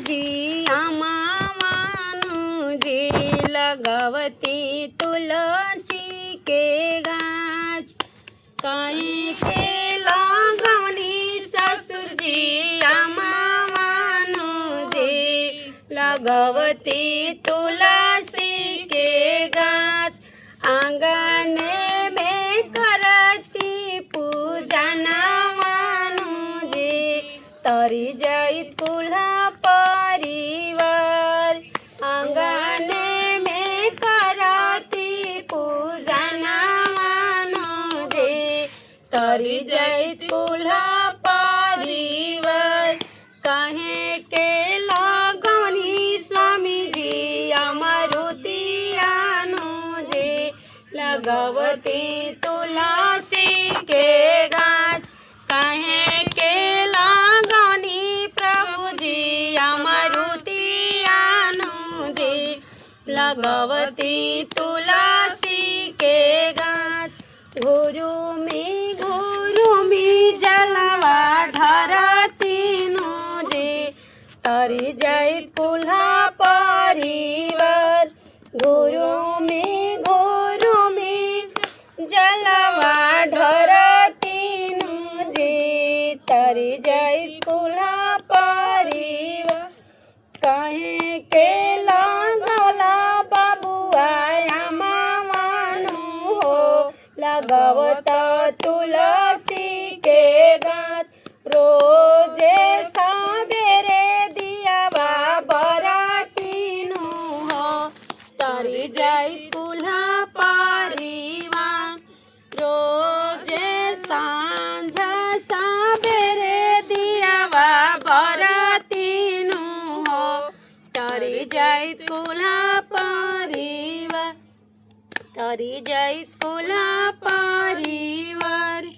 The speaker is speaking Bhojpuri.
जी मानु जी लगवती तुलसी के गाछ। कहीं के लगौनी ससुर जी मानु जी लगवती तुलसी के गाछ। आंगन में करती पूजन मानु जी तरी जाइत कुल्हा परिवार। आंगन में करती पूजन मानु जी तरी जाइत कुल्हा परिवार। कहे के लगौनी स्वामी जी मारुतियानु जी लगवती तुलसी के गाछ। कहे के लगौनी प्रभु जी मारुतियानु जी लगवती तुलसी के गाछ। घुरुमी जलवा धरतीनु जी तरी जाइत कुल्हा परिवार। घुरुमी जलवा धरतीनु जी तरी जाइत कुल्हा परिवार। कहे के लगौला बबुआ मानु हो लगवत तुलसी के गाछ। रोजे सबेरे दियावा बरतीनु हो तरी जाइत कुल्हा परिवार। रोजे सांझ सबेरे दियावा बरतीनु हो तरी जाइत कुल्हा परिवार। तरी जाइत कुल्हा परिवार।